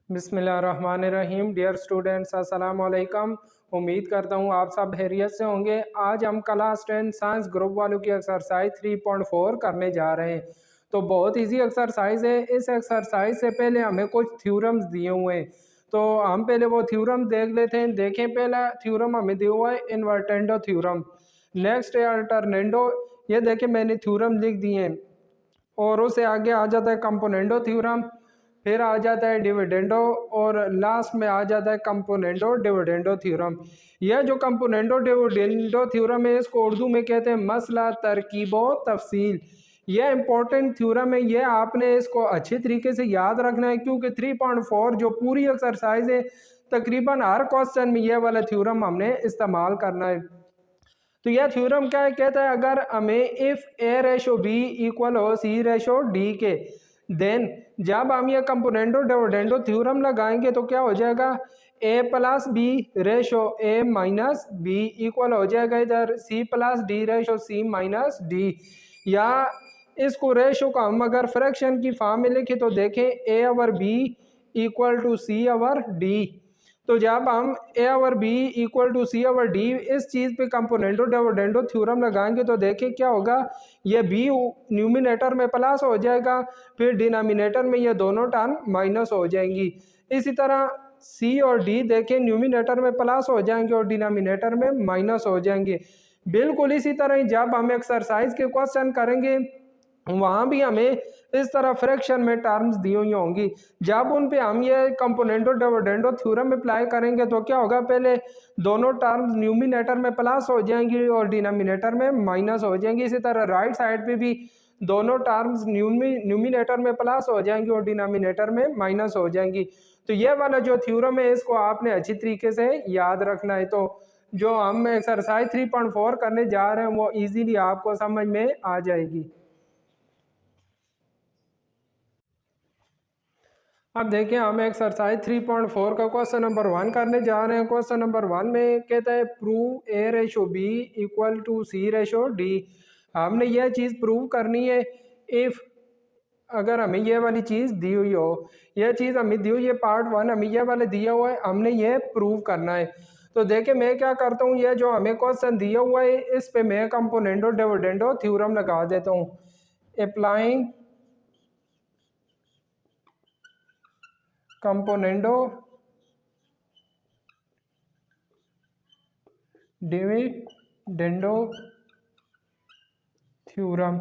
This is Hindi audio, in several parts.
बिस्मिल्लाहिर्रहमानिर्रहीम। डियर स्टूडेंट्स, अस्सलाम वालेकुम। उम्मीद करता हूँ आप सब खैरियत से होंगे। आज हम क्लास 10 साइंस ग्रुप वालों की एक्सरसाइज 3.4 करने जा रहे हैं। तो बहुत इजी एक्सरसाइज है। इस एक्सरसाइज से पहले हमें कुछ थ्योरम्स दिए हुए हैं, तो हम पहले वो थ्योरम देख लेते हैं। देखें, पहला थ्योरम हमें दिया हुआ है इन्वर्टेंडो थ्योरम। नेक्स्ट है अल्टरनेंडो। ये देखें, मैंने थ्योरम लिख दिए हैं। और उससे आगे आ जाता है कंपोनेंडो थ्योरम, फिर आ जाता है डिविडेंडो, और लास्ट में आ जाता है कंपोनेंडो डिविडेंडो थ्योरम। यह जो कंपोनेंडो डिविडेंडो थ्योरम है, इसको उर्दू में कहते हैं मसला तरकीबो तफसील। यह इंपॉर्टेंट थ्योरम है, यह आपने इसको अच्छे तरीके से याद रखना है, क्योंकि 3.4 जो पूरी एक्सरसाइज है, तकरीबन हर क्वेश्चन में यह वाला थ्योरम हमने इस्तेमाल करना है। तो यह थ्योरम क्या है, कहता है अगर हमें if A ratio B equal हो सी रेशो डी के, देन जब हम ये कंपोनेंडो डिविडेंडो थ्योरम लगाएंगे तो क्या हो जाएगा, A plus B ratio A minus B equal हो जाएगा इधर C plus D ratio C minus D. या इसको रेशो को हम अगर फ्रैक्शन की फॉर्म में लिखे तो देखें A over B equal to C over D. तो जब हम A over B equal to C over D इस चीज़ पे कंपोनेंडो डिविडेंडो थ्योरम लगाएंगे तो देखिए क्या होगा, ये बी न्यूमिनेटर में प्लस हो जाएगा, फिर डिनोमिनेटर में ये दोनों टर्म माइनस हो जाएंगी। इसी तरह सी और डी देखें, न्यूमिनेटर में प्लस हो जाएंगे और डिनोमिनेटर में माइनस हो जाएंगे। बिल्कुल इसी तरह ही जब हम एक्सरसाइज के क्वेश्चन करेंगे वहाँ भी हमें इस तरह फ्रैक्शन में टर्म्स दी हुई होंगी। जब उन पे हम ये कंपोनेंडो डिविडेंडो थ्योरम अप्लाई करेंगे तो क्या होगा, पहले दोनों टर्म्स न्यूमिनेटर में प्लस हो जाएंगी और डिनोमिनेटर में माइनस हो जाएंगी। इसी तरह राइट साइड पे भी दोनों टर्म्स न्यूमिनेटर में प्लस हो जाएंगी और डिनोमिनेटर में माइनस हो जाएंगी। तो ये वाला जो थ्योरम है इसको आपने अच्छी तरीके से याद रखना है। तो जो हम एक्सरसाइज 3.4 करने जा रहे हैं वो ईजीली आपको समझ में आ जाएगी। अब देखिए, हम एक्सरसाइज 3.4 का क्वेश्चन नंबर 1 करने जा रहे हैं। क्वेश्चन नंबर 1 में कहता है prove A ratio B equal to C ratio D. हमने यह चीज़ प्रूव करनी है इफ़ अगर हमें यह वाली चीज़ दी हुई हो, यह चीज़ हमें दी हुई है पार्ट 1, हमें यह वाला दिया हुआ है, हमने यह प्रूव करना है। तो देखिए मैं क्या करता हूँ, यह जो हमें क्वेश्चन दिया हुआ है इस पे मैं कंपोनेंडो डिविडेंडो थ्योरम लगा देता हूँ। अप्लाइंग कंपोनेंडो डिविडेंडो थ्योरम,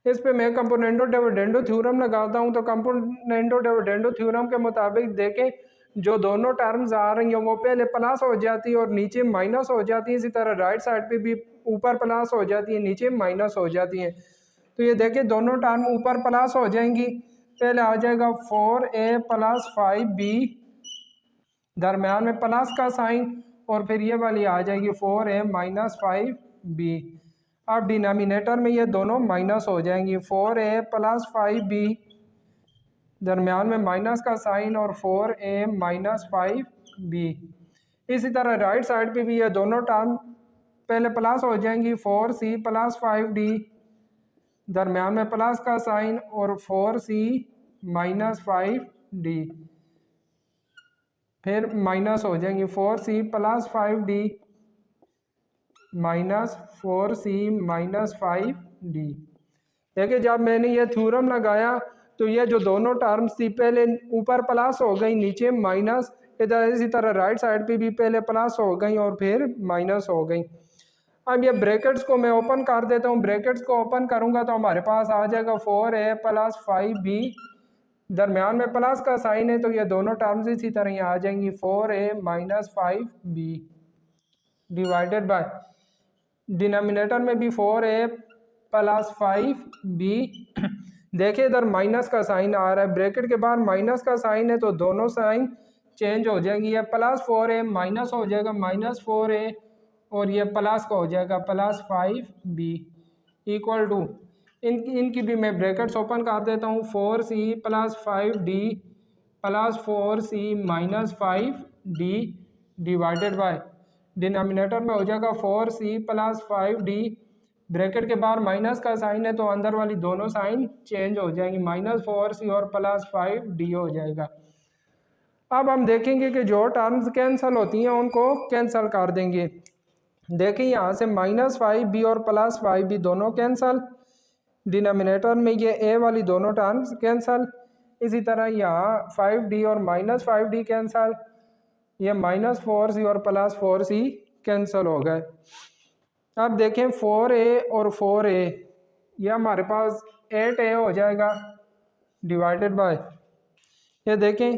इस पे मैं कंपोनेंडो डिविडेंडो थ्योरम लगाता हूँ। तो कंपोनेंडो डिविडेंडो थ्योरम के मुताबिक देखें, जो दोनों टर्म्स आ रही हैं वो पहले प्लस हो जाती है और नीचे माइनस हो जाती है। इसी तरह राइट साइड पे भी ऊपर प्लस हो जाती है, नीचे माइनस हो जाती है। तो ये देखें, दोनों टर्म ऊपर प्लस हो जाएंगी। पहले आ जाएगा 4a प्लस 5b, दरम्यान में प्लस का साइन, और फिर ये वाली आ जाएगी 4a माइनस 5b। अब डिनोमिनेटर में ये दोनों माइनस हो जाएंगी, 4a प्लस 5b, दरम्यान में माइनस का साइन और 4a माइनस 5b। इसी तरह राइट साइड पे भी ये दोनों टर्म पहले प्लस हो जाएंगी, 4c प्लस 5d, दरम्यान में प्लस का साइन और 4c माइनस 5d, फिर माइनस हो जाएंगी 4c plus 5d minus 4c minus 5d। देखिए, जब मैंने ये थ्योरम लगाया तो ये जो दोनों टर्म्स थी पहले ऊपर प्लस हो गई, नीचे माइनस, इधर इसी तरह राइट साइड पे भी पहले प्लस हो गई और फिर माइनस हो गई। अब ये ब्रैकेट्स को मैं ओपन कर देता हूँ। ब्रैकेट्स को ओपन करूँगा तो हमारे पास आ जाएगा 4a प्लस 5b, दरम्यान में प्लस का साइन है तो ये दोनों टर्म्स इसी तरह यहाँ आ जाएंगी 4a minus 5b divided by denominator में भी 4a प्लस 5b। देखिए इधर माइनस का साइन आ रहा है, ब्रैकेट के बाहर माइनस का साइन है तो दोनों साइन चेंज हो जाएंगी। ये प्लस 4a माइनस हो जाएगा माइनस 4a, और ये प्लस का हो जाएगा प्लस 5b इक्वल टू इनकी भी मैं ब्रैकेट्स ओपन कर देता हूँ, 4c plus 5d plus 4c minus 5d divided by denominator में हो जाएगा 4c प्लस 5d ब्रैकेट के बाहर माइनस का साइन है तो अंदर वाली दोनों साइन चेंज हो जाएंगी, -4c और +5d हो जाएगा। अब हम देखेंगे कि जो टर्म्स कैंसिल होती हैं उनको कैंसिल कर देंगे। देखिए यहाँ से -5b और +5b दोनों कैंसिल, डिनोमिनेटर में ये a वाली दोनों टर्म्स कैंसिल, इसी तरह यहाँ 5d और -5d कैंसिल, ये -4c और +4c कैंसिल हो गए। अब देखें 4a और 4a, ये हमारे पास 8a हो जाएगा डिवाइडेड बाय, ये देखें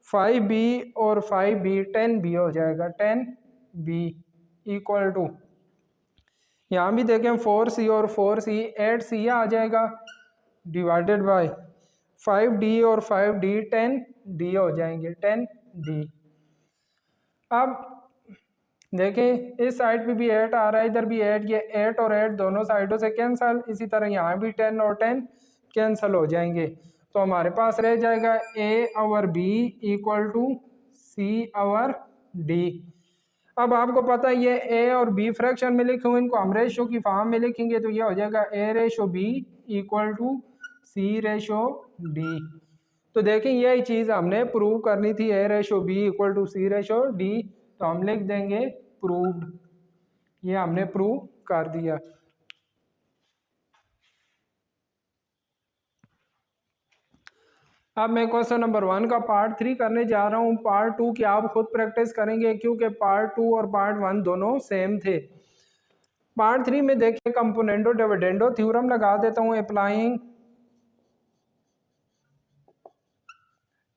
5b और 5b 10b हो जाएगा, 10b इक्वल टू, यहाँ भी देखें 4c और 4c 8c आ जाएगा डिवाइडेड बाय 5d और 5d 10d हो जाएंगे, 10d। अब देखें इस साइड पे भी 8 आ रहा है, इधर भी 8, ये 8 और 8 दोनों साइडों से कैंसिल, इसी तरह यहाँ भी 10 और 10 कैंसिल हो जाएंगे। तो हमारे पास रह जाएगा a/b इक्वल टू c/d। अब आपको पता है ये a और b फ्रैक्शन में लिखे हुए, इनको हम रेशो की फॉर्म में लिखेंगे तो ये हो जाएगा a/b इक्वल टू c/d। तो देखें यही चीज़ हमने प्रूव करनी थी, a/b इक्वल टू c/d, तो हम लिख देंगे प्रूव्ड, ये हमने प्रूव कर दिया। अब मैं क्वेश्चन नंबर 1 का पार्ट 3 करने जा रहा हूँ। पार्ट 2 की आप खुद प्रैक्टिस करेंगे क्योंकि पार्ट 2 और पार्ट 1 दोनों सेम थे। पार्ट 3 में देखिए कंपोनेंडो डिविडेंडो थ्योरम लगा देता हूँ, अप्लाइंग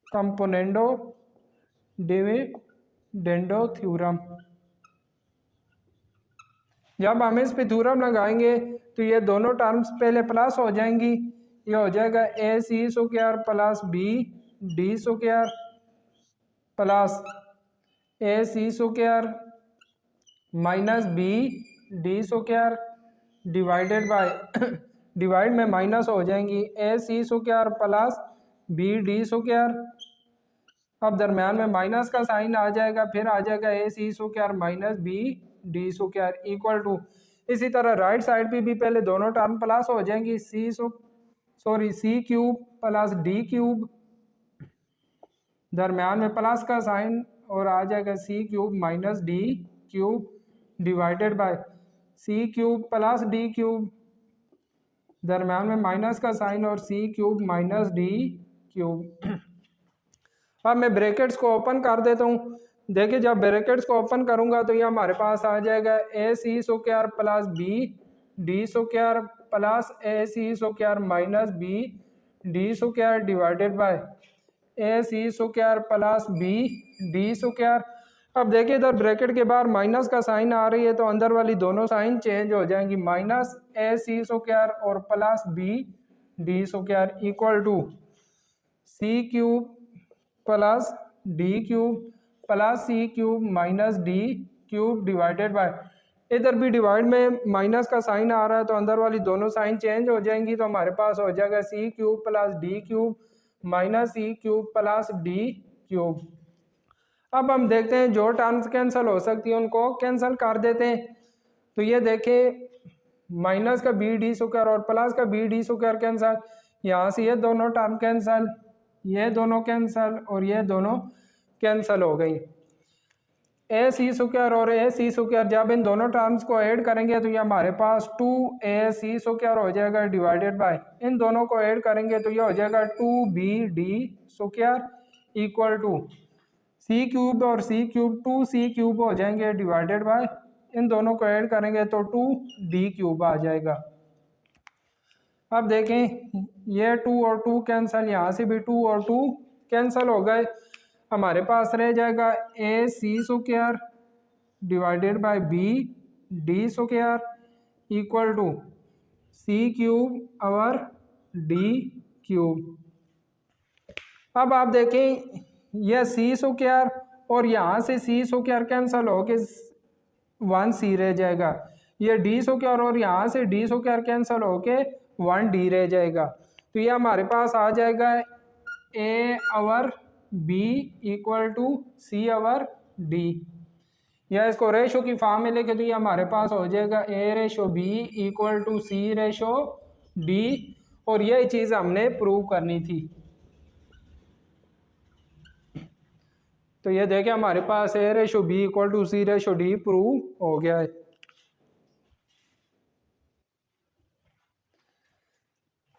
कंपोनेंडो डिविडेंडो थ्योरम। जब हम इस पे थ्योरम लगाएंगे तो ये दोनों टर्म्स पहले प्लस हो जाएंगी, ये हो जाएगा ac² plus bd² plus ac² minus bd² divided by divide में माइनस हो जाएंगी ac² प्लस bd²। अब दरम्यान में माइनस का साइन आ जाएगा, फिर आ जाएगा ac² minus bd² equal to, इसी तरह राइट साइड पे भी पहले दोनों टर्म प्लस हो जाएंगी, c³ प्लस d³ दरम्यान में प्लस का साइन और आ जाएगा c³ minus d³ divided bye c³ plus d³ दरम्यान में माइनस का साइन और c³ माइनस d³। अब मैं ब्रैकेट्स को ओपन कर देता हूँ। देखिए जब ब्रैकेट्स को ओपन करूँगा तो ये हमारे पास आ जाएगा ac² plus bd² plus ac² minus bd² divided by ac² plus bd²। अब देखिए इधर ब्रैकेट के बाहर माइनस का साइन आ रही है तो अंदर वाली दोनों साइन चेंज हो जाएंगी, माइनस ac² और plus bd² equal to c³ plus d³ plus c³ minus d³ divided by, इधर भी डिवाइड में माइनस का साइन आ रहा है तो अंदर वाली दोनों साइन चेंज हो जाएंगी, तो हमारे पास हो जाएगा c³ plus d³ minus c³ plus d³। अब हम देखते हैं जो टर्म्स कैंसिल हो सकती हैं उनको कैंसिल कर देते हैं। तो ये देखें माइनस का bd² और प्लस का bd² कैंसिल, यहाँ से ये दोनों टर्म कैंसिल, ये दोनों कैंसिल और ये दोनों कैंसिल हो गई। ac² और ac² जब इन दोनों टर्म्स को ऐड करेंगे तो ये हमारे पास 2ac² हो जाएगा डिवाइडेड बाय, इन दोनों को ऐड करेंगे तो ये हो जाएगा 2bd² इक्वल टू c³ और c³ 2c³ हो जाएंगे डिवाइडेड बाय, इन दोनों को ऐड करेंगे तो 2d³ आ जाएगा। अब देखें ये 2 और 2 कैंसिल, यहाँ से भी 2 और 2 कैंसिल हो गए, हमारे पास रह जाएगा ac² divided by bd² equal to c³ और d³। अब आप देखें यह c² और यहाँ से c² कैंसिल हो के 1c रह जाएगा, ये d² और यहाँ से d² कैंसिल हो के 1d रह जाएगा, तो ये हमारे पास आ जाएगा a/b इक्वल टू c/d। या इसको रेशो की फॉर्म में लेके तो ये हमारे पास हो जाएगा A ratio B equal to C ratio D, और यही चीज़ हमने प्रूव करनी थी। तो ये देखें हमारे पास A ratio B equal to C ratio D prove हो गया है।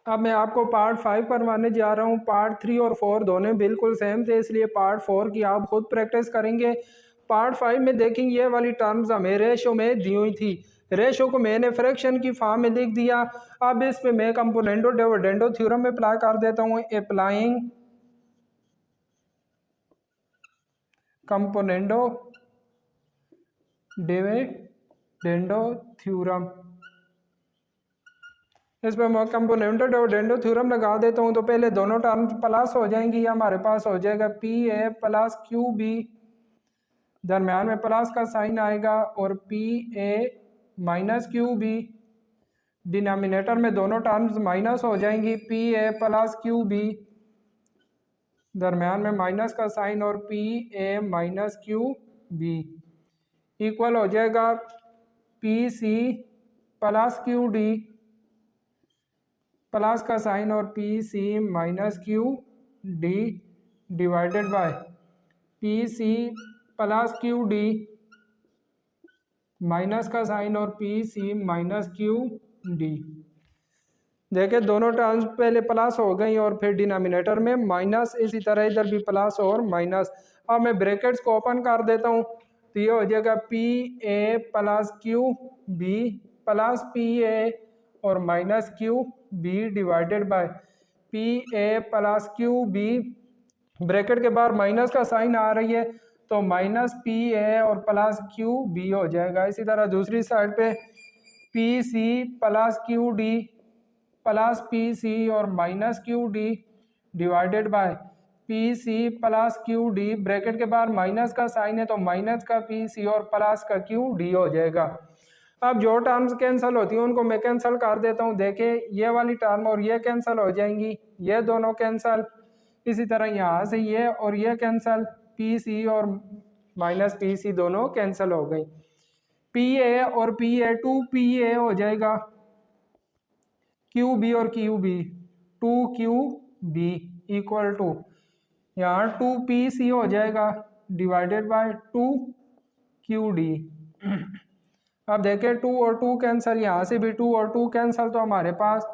अब मैं आपको पार्ट 5 करवाने जा रहा हूँ। पार्ट 3 और 4 दोनों बिल्कुल सेम थे, इसलिए पार्ट 4 की आप खुद प्रैक्टिस करेंगे। पार्ट 5 में देखेंगे ये वाली टर्म्स हमें रेशो में दी हुई थी, रेशो को मैंने फ्रैक्शन की फॉर्म में लिख दिया। अब इस पे मैं कंपोनेंडो डिविडेंडो थ्योरम में अप्लाई कर देता हूँ। अप्लाइंग कंपोनेंडो डिविडेंडो थ्योरम, इस पर मैं कंपोनेंडो डिविडेंडो थ्योरम लगा देता हूँ। तो पहले दोनों टर्म्स प्लस हो जाएंगी, हमारे पास हो जाएगा P A plus Q B, दरम्यान में प्लस का साइन आएगा, और P A minus Q B, denominator में दोनों टर्म्स माइनस हो जाएंगी, P A plus Q B, दरम्यान में माइनस का साइन, और P A minus Q B equal हो जाएगा P C plus Q D, plus का साइन और P C minus Q D divided by P C plus Q D minus का साइन और P C minus Q D. देखिए दोनों टर्म्स पहले प्लस हो गई और फिर डिनोमिनेटर में माइनस, इसी तरह इधर भी प्लस और माइनस। अब मैं ब्रैकेट्स को ओपन कर देता हूँ, तो ये हो जाएगा P A plus Q B plus P A और minus Q B divided by P A plus Q B, bracket के बाहर माइनस का साइन आ रही है तो माइनस पी ए और प्लस क्यू बी हो जाएगा। इसी तरह दूसरी साइड पे P C plus Q D plus P C और minus Q D divided by P C plus Q D, bracket के बाहर माइनस का साइन है तो माइनस का पी सी और प्लस का क्यू डी हो जाएगा। अब जो टर्म्स कैंसिल होती हैं उनको मैं कैंसिल कर देता हूँ। देखिए ये वाली टर्म और ये कैंसिल हो जाएंगी, ये दोनों कैंसिल, इसी तरह यहाँ से ये और ये कैंसिल, पी सी और माइनस पी सी दोनों कैंसिल हो गई। पी ए और पी ए 2PA हो जाएगा, क्यू बी और Q B 2QB equal to यहाँ 2PC हो जाएगा डिवाइडेड बाय 2QD। अब देखें 2 और 2 कैंसिल, यहाँ से भी 2 और 2 कैंसिल, तो हमारे पास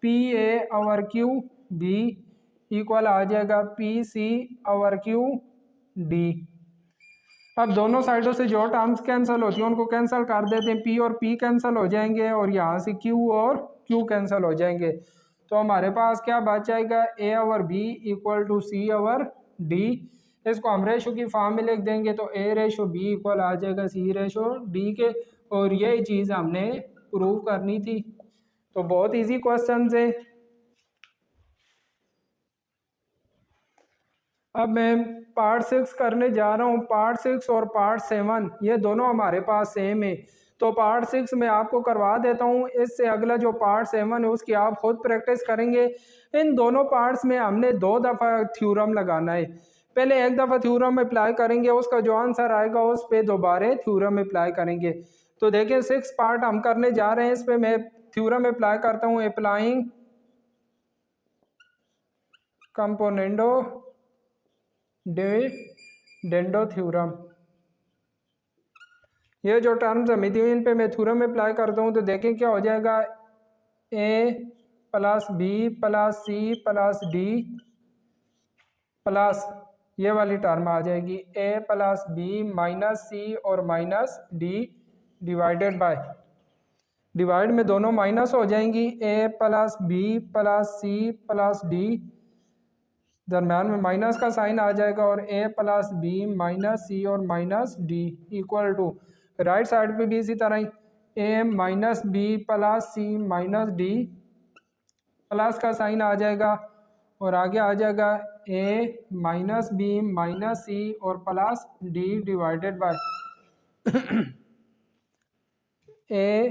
PA और QB इक्वल आ जाएगा PC और QD। अब दोनों साइडों से जो टर्म्स कैंसिल होती हैं उनको कैंसिल कर देते हैं, P और P कैंसिल हो जाएंगे और यहाँ से Q और Q कैंसिल हो जाएंगे। तो हमारे पास क्या बच जाएगा, A और B इक्वल टू C और D। इसको हम रेशो की फॉर्म में लिख देंगे तो A रेशो B इक्वल आ जाएगा C रेशो D के, और यही चीज़ हमने प्रूव करनी थी। तो बहुत इजी क्वेश्चन है। अब मैं पार्ट 6 करने जा रहा हूँ। पार्ट 6 और पार्ट 7 ये दोनों हमारे पास सेम है, तो पार्ट 6 में आपको करवा देता हूँ। इससे अगला जो पार्ट 7 है उसकी आप खुद प्रैक्टिस करेंगे। इन दोनों पार्ट्स में हमने 2 दफ़ा थ्योरम लगाना है। पहले एक दफ़ा थ्योरम अप्लाई करेंगे, उसका जो आंसर आएगा उस पर दोबारा थ्योरम अप्लाई करेंगे। तो देखिए 6 पार्ट हम करने जा रहे हैं, इस पर मैं थ्योरम अप्लाई करता हूँ। अप्लाइंग कंपोनेंडो डिविडेंडो थ्योरम, ये जो टर्म्स हमें दी हुई इन पे मैं थ्योरम अप्लाई करता हूँ। तो देखें क्या हो जाएगा, A plus B plus C plus D plus ये वाली टर्म आ जाएगी A plus B minus C और minus D divided bye, divide में दोनों माइनस हो जाएंगी, A plus B plus C plus D, दरम्यान में माइनस का साइन आ जाएगा और A plus B minus C और minus D equal to right side पे भी इसी तरह ही A minus B plus C minus D, plus का साइन आ जाएगा और आगे आ जाएगा A minus B minus C और plus D divided by A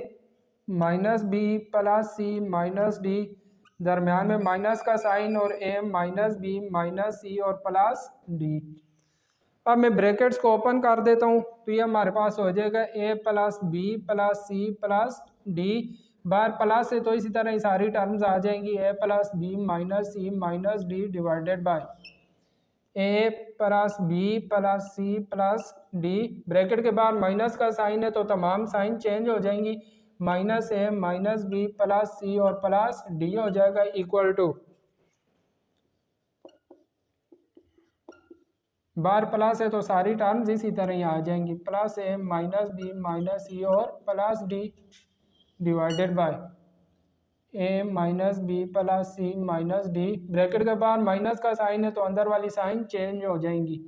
minus B plus C minus D, दरम्यान में माइनस का साइन और A minus B minus C और प्लस D। अब मैं ब्रैकेट्स को ओपन कर देता हूँ तो ये हमारे पास हो जाएगा A plus B plus C plus D, बाहर प्लस है तो इसी तरह ये सारी टर्म्स आ जाएंगी, A plus B minus C minus D divided by A plus B plus C plus D. Bracket के बाद माइनस का साइन है तो तमाम साइन चेंज हो जाएंगी, माइनस ए माइनस बी प्लस सी और प्लस डी हो जाएगा इक्वल टू, बार प्लस है तो सारी टर्म्स इसी तरह ही आ जाएंगी, plus A minus B minus C और plus D divided by A minus B plus C minus D. Bracket के बाद माइनस का साइन है तो अंदर वाली साइन चेंज हो जाएंगी।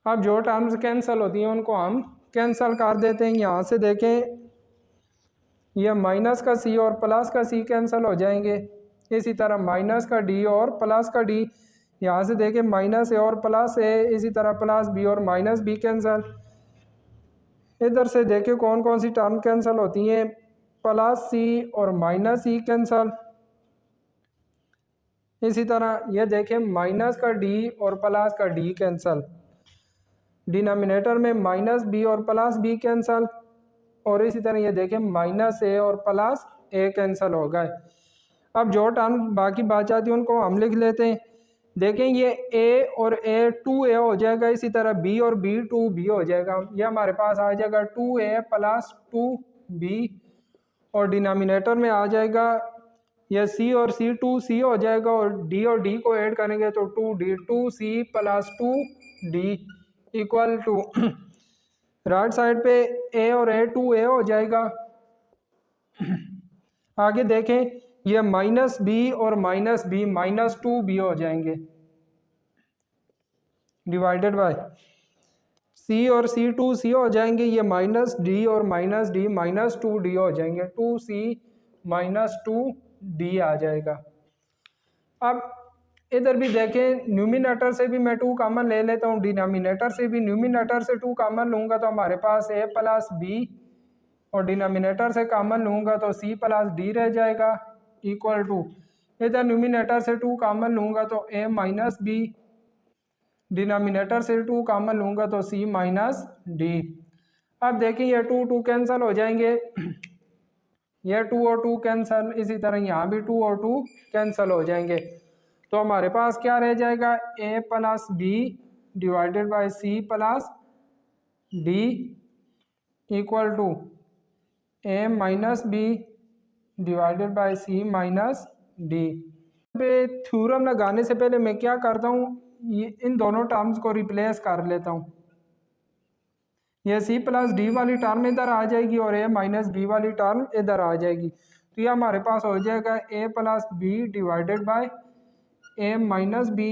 अब जो टर्म्स कैंसिल होती हैं उनको हम कैंसिल कर देते हैं। यहाँ से देखें यह माइनस का सी और प्लस का सी कैंसिल हो जाएंगे, इसी तरह माइनस का डी और प्लस का डी, यहाँ से देखें माइनस ए और प्लस ए, इसी तरह प्लस बी और माइनस बी कैंसिल। इधर से देखें कौन कौन सी टर्म कैंसिल होती हैं, प्लस सी और माइनस सी कैंसिल। इसी तरह ये देखें माइनस का डी और प्लस का डी कैंसिल, डिनोमिनेटर में माइनस बी और प्लस बी कैंसिल, और इसी तरह ये देखें माइनस ए और प्लस ए कैंसिल हो गए। अब जो टर्म बाकी बच जाती है उनको हम लिख लेते हैं। देखें ये ए और ए 2a हो जाएगा, इसी तरह बी और बी 2b हो जाएगा। ये हमारे पास आ जाएगा 2a प्लस 2b, और डिनोमिनेटर में आ जाएगा यह सी और सी 2c हो जाएगा, और डी को ऐड करेंगे तो 2d 2c plus 2d equal to right side पे ए और ए 2a हो जाएगा। आगे देखें ये माइनस बी और माइनस बी माइनस 2b हो जाएंगे डिवाइडेड बाय सी और सी 2c हो जाएंगे, ये माइनस डी और माइनस डी माइनस 2d हो जाएंगे, 2c माइनस 2d आ जाएगा। अब इधर भी देखें न्यूमिनेटर से भी मैं 2 कॉमन ले लेता हूँ, डिनोमिनेटर से भी न्यूमिनेटर से 2 कॉमन लूँगा तो हमारे पास a प्लस बी, और डिनोमिनेटर से कॉमन लूँगा तो c प्लस डी रह जाएगा इक्वल टू, इधर न्यूमिनेटर से 2 कॉमन लूँगा तो a माइनस बी, डिनोमिनेटर से 2 कॉमन लूँगा तो c माइनस डी। अब देखिए ये 2 कैंसिल हो जाएंगे, ये 2 और 2 कैंसिल, इसी तरह यहाँ भी 2 और 2 कैंसिल हो जाएंगे। तो हमारे पास क्या रह जाएगा, a plus B divided by C plus D equal to a minus B divided by C minus D. पे थ्योरम लगाने से पहले मैं क्या करता हूँ, ये इन दोनों टर्म्स को रिप्लेस कर लेता हूँ। ये सी प्लस डी वाली टर्म इधर आ जाएगी और ए माइनस बी वाली टर्म इधर आ जाएगी, तो ये हमारे पास हो जाएगा A plus B divided by A minus B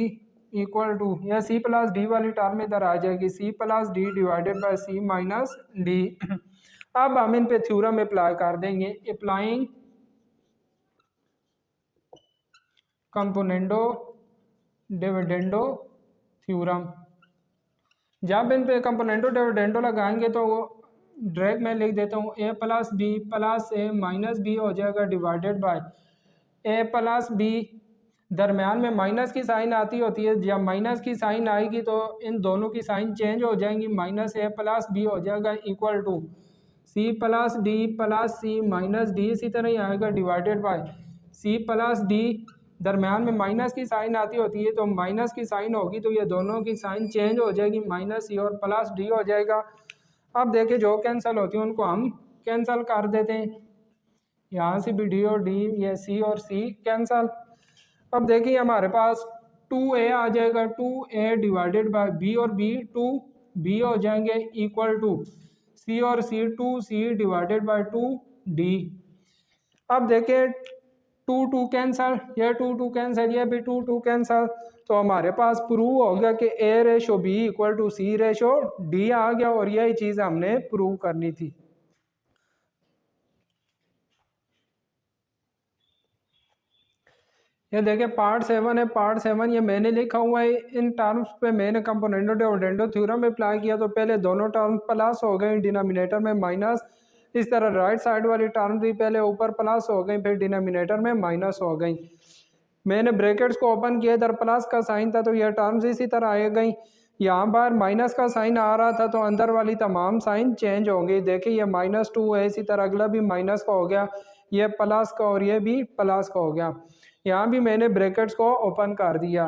equal to, यह सी प्लस डी वाली टर्म इधर आ जाएगी, C plus D divided by C minus D. अब हम इन पे थ्योरम अप्लाई कर देंगे, अप्लाइंग कंपोनेंडो डिविडेंडो थ्योरम। जब इन पे कंपोनेंडो डिविडेंडो लगाएंगे तो वो डायरेक्ट मैं लिख देता हूँ A plus B plus A minus B हो जाएगा divided by A plus B, दरमियान में माइनस की साइन आती होती है, जब माइनस की साइन आएगी तो इन दोनों की साइन चेंज हो जाएंगी, माइनस ए प्लस बी हो जाएगा equal to C plus D plus C minus D, इसी तरह ही आएगा divided by C plus D, दरमियान में माइनस की साइन आती होती है तो माइनस की साइन होगी तो ये दोनों की साइन चेंज हो जाएगी, माइनस सी और प्लस डी हो जाएगा। अब देखिए जो कैंसिल होती है उनको हम कैंसिल कर देते हैं, यहाँ से भी डी और डी, ये सी और सी कैंसिल। अब देखिए हमारे पास 2a आ जाएगा, 2a डिवाइडेड बाय बी और बी 2b हो जाएंगे इक्वल टू सी और सी 2c डिवाइडेड बाय 2d। अब देखिए 2 कैंसिल, ये 2 कैंसिल, ये भी 2 कैंसिल, तो हमारे पास प्रूव हो गया कि a ratio b equal to C ratio d आ गया, और यही चीज़ हमने प्रूव करनी थी। ये देखिए पार्ट 7 है, पार्ट 7 ये मैंने लिखा हुआ है, इन टर्म्स पे मैंने कंपोनेंडो डिविडेंडो थ्योरम अप्लाई किया तो पहले दोनों टर्म्स प्लस हो गए, डिनोमिनेटर में माइनस, इस तरह राइट साइड वाली टर्म भी पहले ऊपर प्लस हो गई फिर डिनोमिनेटर में माइनस हो गई। मैंने ब्रैकेट्स को ओपन किया, इधर प्लस का साइन था तो यह टर्म्स इसी तरह आ गई। यहाँ पर माइनस का साइन आ रहा था तो अंदर वाली तमाम साइन चेंज होंगी। देखिए ये -2 है, इसी तरह अगला भी माइनस का हो गया, ये प्लस का और ये भी प्लस का हो गया। यहाँ भी मैंने ब्रैकेट्स को ओपन कर दिया।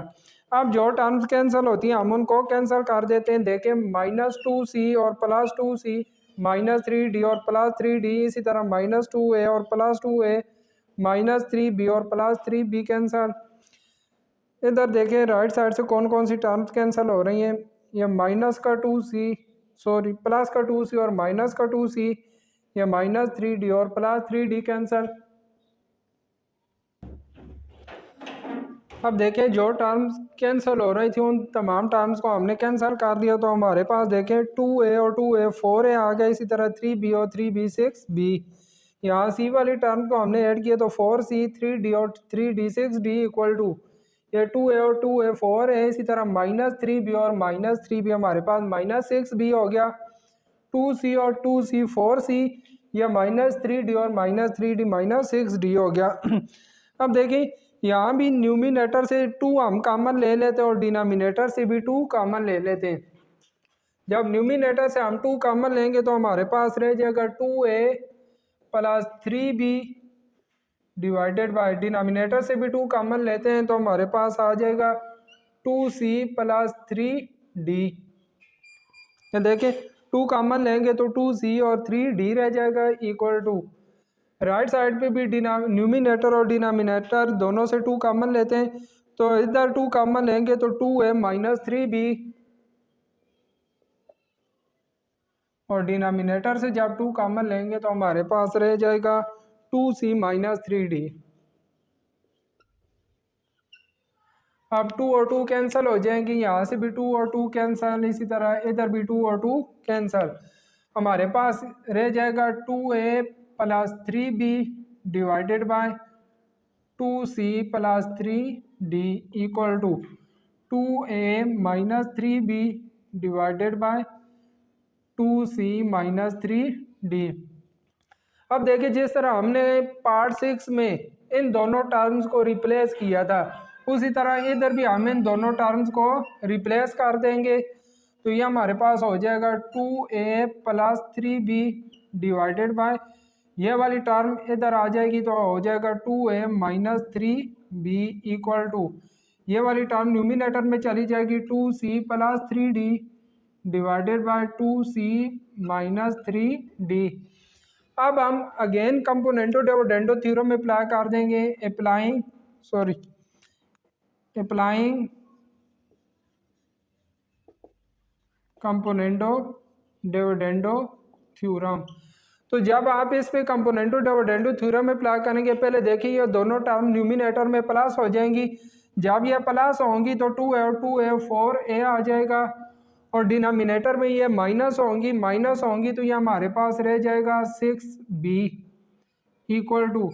अब जो टर्म्स कैंसिल होती हैं हम उनको कैंसिल कर देते हैं। देखें -2c और +2c, -3d और +3d, इसी तरह -2a और +2a, -3b और +3b कैंसिल। इधर देखें राइट साइड से कौन कौन सी टर्म्स कैंसिल हो रही हैं। ये प्लस का 2c और माइनस का 2c, ये -3d और +3d कैंसिल। अब देखें जो टर्म्स कैंसिल हो रही थी उन तमाम टर्म्स को हमने कैंसिल कर दिया, तो हमारे पास देखें 2a और 2a 4a आ गया, इसी तरह 3b और 3b 6b। यहाँ c वाली टर्म को हमने ऐड किया तो 4c 3d और 3d 6d इक्वल टू ये 2a और 2a 4 है, इसी तरह -3b और -3b हमारे पास -6b हो गया। 2c और 2c 4c, यह -3d और -3d -6d हो गया। अब देखिए यहाँ भी न्यूमिनेटर से 2 हम कॉमन ले लेते हैं और डिनोमिनेटर से भी 2 कॉमन ले लेते हैं। जब न्यूमिनेटर से हम 2 कॉमन लेंगे तो हमारे पास रह जाएगा 2a + 3b divided bye, denominator से भी 2 कॉमन लेते हैं तो हमारे पास आ जाएगा 2c + 3d। ये देखिए 2 कॉमन लेंगे तो 2c और 3d रह जाएगा इक्वल टू, राइट साइड पे भी न्यूमिनेटर और डिनोमिनेटर दोनों से 2 कॉमन लेते हैं तो इधर 2 कॉमन लेंगे तो 2a -3b और डिनोमिनेटर से जब 2 कॉमन लेंगे तो हमारे पास रह जाएगा 2c -3d। अब 2 और 2 कैंसिल हो जाएंगी, यहाँ से भी 2 और 2 कैंसिल, इसी तरह इधर भी 2 और 2 कैंसिल। हमारे पास रह जाएगा 2a + 3b divided by 2c + 3d equal to 2a -3b divided by 2c -3d। अब देखिए जिस तरह हमने पार्ट 6 में इन दोनों टर्म्स को रिप्लेस किया था उसी तरह इधर भी हम इन दोनों टर्म्स को रिप्लेस कर देंगे तो ये हमारे पास हो जाएगा 2a + 3b डिवाइडेड बाय, ये वाली टर्म इधर आ जाएगी तो हो जाएगा 2a -3b इक्वल टू, ये वाली टर्म न्यूमिनेटर में चली जाएगी 2c + 3d divided by 2c -3d। अब हम अगेन कंपोनेंटो डिविडेंडो थ्योरम अप्लाई कर देंगे। Applying कंपोनेंटो dividendo theorem. तो जब आप इस पे कंपोनेंटो डिविडेंडो थ्योरम अप्लाई करेंगे, पहले देखिए ये दोनों टर्म न्यूमिनेटर में प्लस हो जाएंगी। जब ये प्लस होंगी तो 2a और 2a 4a आ जाएगा और डिनोमिनेटर में ये माइनस होंगी तो ये हमारे पास रह जाएगा 6b इक्वल टू,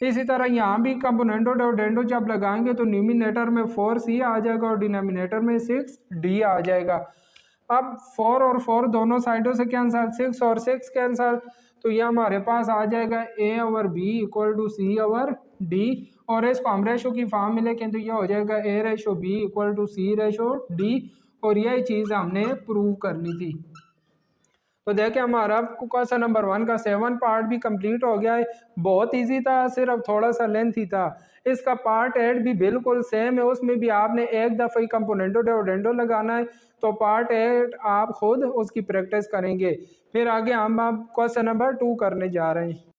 इसी तरह यहाँ भी कंपोनेंटो डिविडेंडो जब लगाएंगे तो न्यूमिनेटर में 4c आ जाएगा और डिनोमिनेटर में 6d आ जाएगा। अब 4 और 4 दोनों साइडों से कैंसिल, 6 और 6 कैंसिल, तो ये हमारे पास आ जाएगा a/b इक्वल टू c/d और इसको हम रेशो की फॉर्म में लेके तो ये हो जाएगा a/b इक्वल टू c/d और यही चीज़ हमने प्रूव करनी थी। तो देखिए हमारा क्वेश्चन नंबर 1 का 7 पार्ट भी कंप्लीट हो गया है। बहुत इजी था, सिर्फ थोड़ा सा लेंथी था। इसका पार्ट 8 भी बिल्कुल सेम है, उसमें भी आपने एक दफ़ा ही कंपोनेंटो डिविडेंडो लगाना है। तो पार्ट 8 आप खुद उसकी प्रैक्टिस करेंगे। फिर आगे हम क्वेश्चन नंबर 2 करने जा रहे हैं।